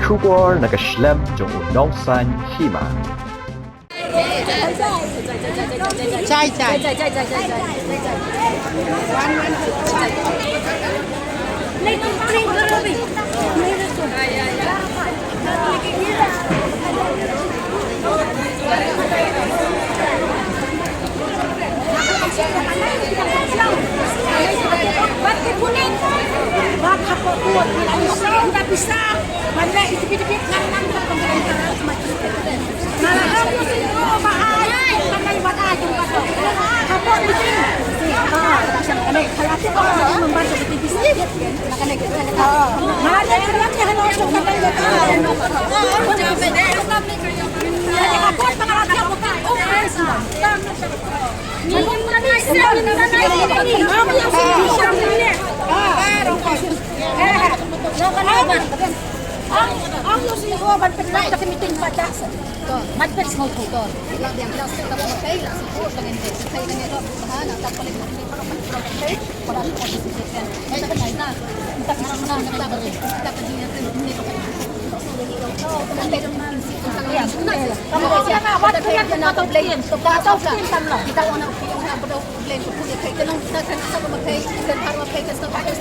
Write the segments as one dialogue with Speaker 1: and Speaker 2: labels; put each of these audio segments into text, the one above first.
Speaker 1: Schuber nakaslem jong unongsan hima.
Speaker 2: ใช่ใช่
Speaker 3: Ang yung siya ban pernah kasi meeting pada. Madpet small ko to.
Speaker 4: Lang yang jelas kita mau pakai lah support dengan ini. Saya dengan itu bahan atau paling ini kalau kita pakai pada posisi kita. Kita kan lain lah. Kita sekarang mana kita beri. Kita pergi yang ini pakai.
Speaker 3: Kamu siapa awak punya atau blend? Atau skin tamlo.
Speaker 4: Kita want to blend to put it. Kita nak sama pakai dan harus pakai kita pakai.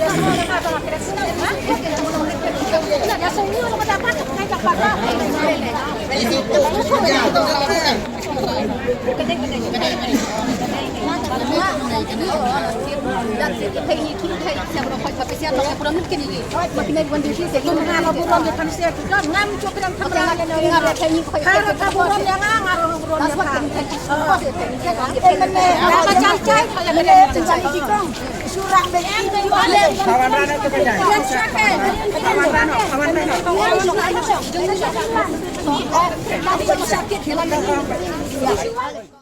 Speaker 3: Ya semua lo dapat ngajak pada.
Speaker 4: Kawan